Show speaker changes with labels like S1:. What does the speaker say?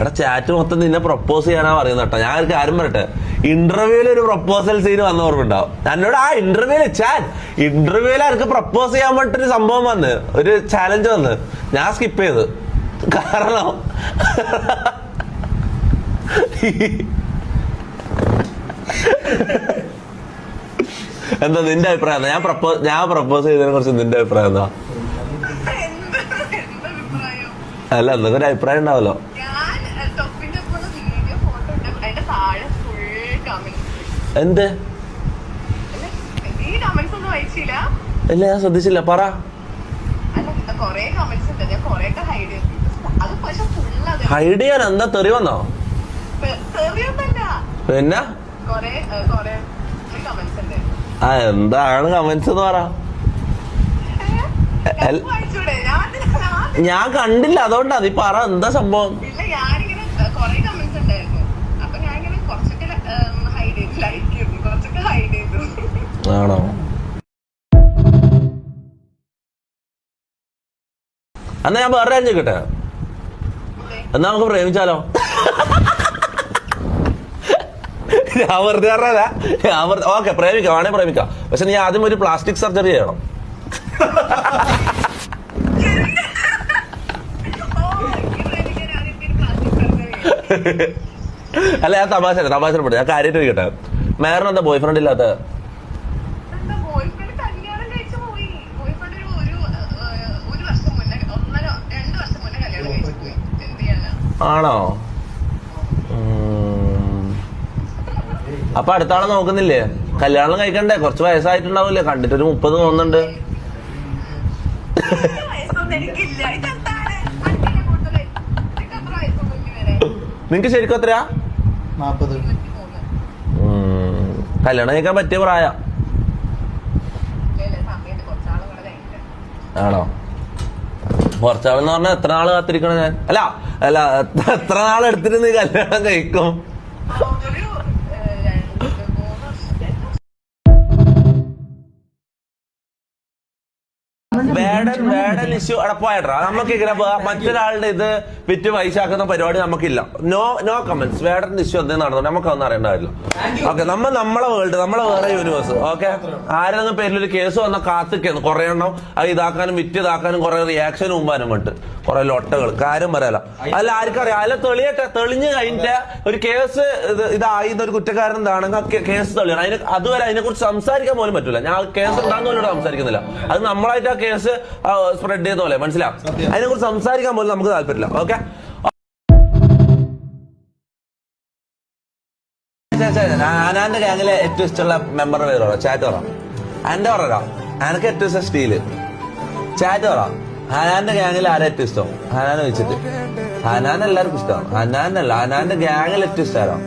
S1: എടാ ചാറ്റ് മൊത്തം നിന്നെ പ്രപ്പോസ് ചെയ്യാനാ പറയുന്നത് കേട്ടോ. ഞാൻ ഒരു കാര്യം പറയട്ടെ, ഇന്റർവ്യൂവിൽ ഒരു പ്രപ്പോസൽ സീൻ വന്ന ഓർമ്മയുണ്ടാവും. എന്നോട് ആ ഇന്റർവ്യൂവിൽ എനിക്ക് പ്രപ്പോസ് ചെയ്യാൻ വേണ്ടിട്ടൊരു സംഭവം വന്ന്, ഒരു ചാലഞ്ച് വന്ന്, ഞാൻ സ്കിപ്പ് ചെയ്ത്. കാരണം എന്താ നിന്റെ അഭിപ്രായം എന്താ? ഞാൻ പ്രപ്പോസ് ചെയ്തതിനെ കുറിച്ച് നിന്റെ അഭിപ്രായം എന്താ? അല്ല, എന്തൊക്കെ ഒരു അഭിപ്രായം ഉണ്ടാവല്ലോ. എന്ത്? ഇല്ല, ഞാൻ ശ്രദ്ധിച്ചില്ല, പറ. ഹൈഡ് ചെയ്യാൻ എന്താ, തെറി വന്നോ? പിന്നെ ആ എന്താണ് കമന്റ്സ് എന്ന് പറ. ഞാൻ കണ്ടില്ല, അതുകൊണ്ടാ. നീ പറ, എന്താ സംഭവം? ആണോ? എന്നാ ഞാൻ വേറെ കാര്യം ചോദിക്കട്ടെ, എന്നാ നമുക്ക് പ്രേമിച്ചാലോ? ഞാൻ വെറുതെ പറഞ്ഞതാ. ഓക്കെ, പ്രേമിക്കാം, വേണേ പ്രേമിക്കാം. പക്ഷെ നീ ആദ്യം ഒരു പ്ലാസ്റ്റിക് സർജറി ചെയ്യണം. അല്ല, ഞാൻ തമാശ ഞാൻ കാര്യമായിട്ട് ചോദിക്കട്ടെ, മേറിന് എന്താ ബോയ് ഫ്രണ്ട് ഇല്ലാത്ത? ആണോ? അപ്പൊ അടുത്താളെ നോക്കുന്നില്ലേ? കല്യാണം കഴിക്കണ്ടേ? കുറച്ച് വയസ്സായിട്ടുണ്ടാവില്ലേ? കണ്ടിട്ടൊരു 30 തോന്നുന്നുണ്ട്. നിങ്ങക്ക് ശരിക്കും എത്രയാ?
S2: 40.
S1: കല്യാണം കഴിക്കാൻ പറ്റിയ പ്രായം ആണോ? കുറച്ചാളെന്ന് പറഞ്ഞാൽ എത്ര നാള് കാത്തിരിക്കണം ഞാൻ? അല്ല എത്ര നാളെടുത്തിട്ട് നീ കല്യാണം കഴിക്കും? വേടൻ ഇഷ്യൂ അടപ്പായിട്ടാ. നമുക്ക് ഇങ്ങനെ മറ്റൊരാളുടെ ഇത് വിറ്റ് പൈസയാക്കുന്ന പരിപാടി നമുക്കില്ല. No comments. വേടന്റെ ഇഷ്യൂ എന്തെങ്കിലും നടന്നു നമുക്കൊന്നും അറിയേണ്ട കാര്യമില്ല. ഓക്കെ, നമ്മളെ വേൾഡ്, നമ്മളെ വേറെ യൂണിവേഴ്സ്. ഓക്കെ, ആരെങ്കിലും പേരിലൊരു കേസ് വന്നാൽ കാത്തിക്കുന്നു കുറെ എണ്ണം. അത് ഇതാക്കാനും വിറ്റ് കുറെ റിയാക്ഷനും മുമ്പാനും വിട്ട് കുറെ ലൊട്ടകൾ. കാര്യം പറയാല. അല്ല, ആർക്കറിയാം? അല്ല, തെളിഞ്ഞ് കഴിഞ്ഞ ഒരു കേസ് ഇതായി ഒരു കുറ്റക്കാരൻ എന്താണെങ്കിൽ കേസ് തെളിയണം. അതുവരെ അതിനെ കുറിച്ച് സംസാരിക്കാൻ പോലും പറ്റില്ല. ഞാൻ കേസ് ഉണ്ടാകുന്ന പോലും സംസാരിക്കുന്നില്ല. അത് നമ്മളായിട്ട് ആ കേസ് സ്പ്രെഡ് ചെയ്ത പോലെ, മനസ്സിലാവും. അതിനെ കുറിച്ച് സംസാരിക്കാൻ പോലും നമുക്ക് താല്പര്യമില്ല. ഓക്കെ, അനാന്റെ ഗ്യാങ്ങിലെ ഏറ്റവും ഇഷ്ടമുള്ള മെമ്പറുടെ പേര് പറ, ചാറ്റ് പറ. എന്റെ പറയാ, എനിക്ക് ഏറ്റവും ഇഷ്ടം സ്റ്റീല്. ചാറ്റ് പറ, ഹനാന്റെ ഗ്യാങ്ങിൽ ആരാ ഏറ്റവും ഇഷ്ടം? ഹനാനെ വെച്ചിട്ട്. ഹനാൻ എല്ലാവർക്കും ഇഷ്ടമാണ്. ഹനാനല്ല, ഹനാന്റെ ഗ്യാങ്ങിൽ ഏറ്റവും ഇഷ്ടമാണോ?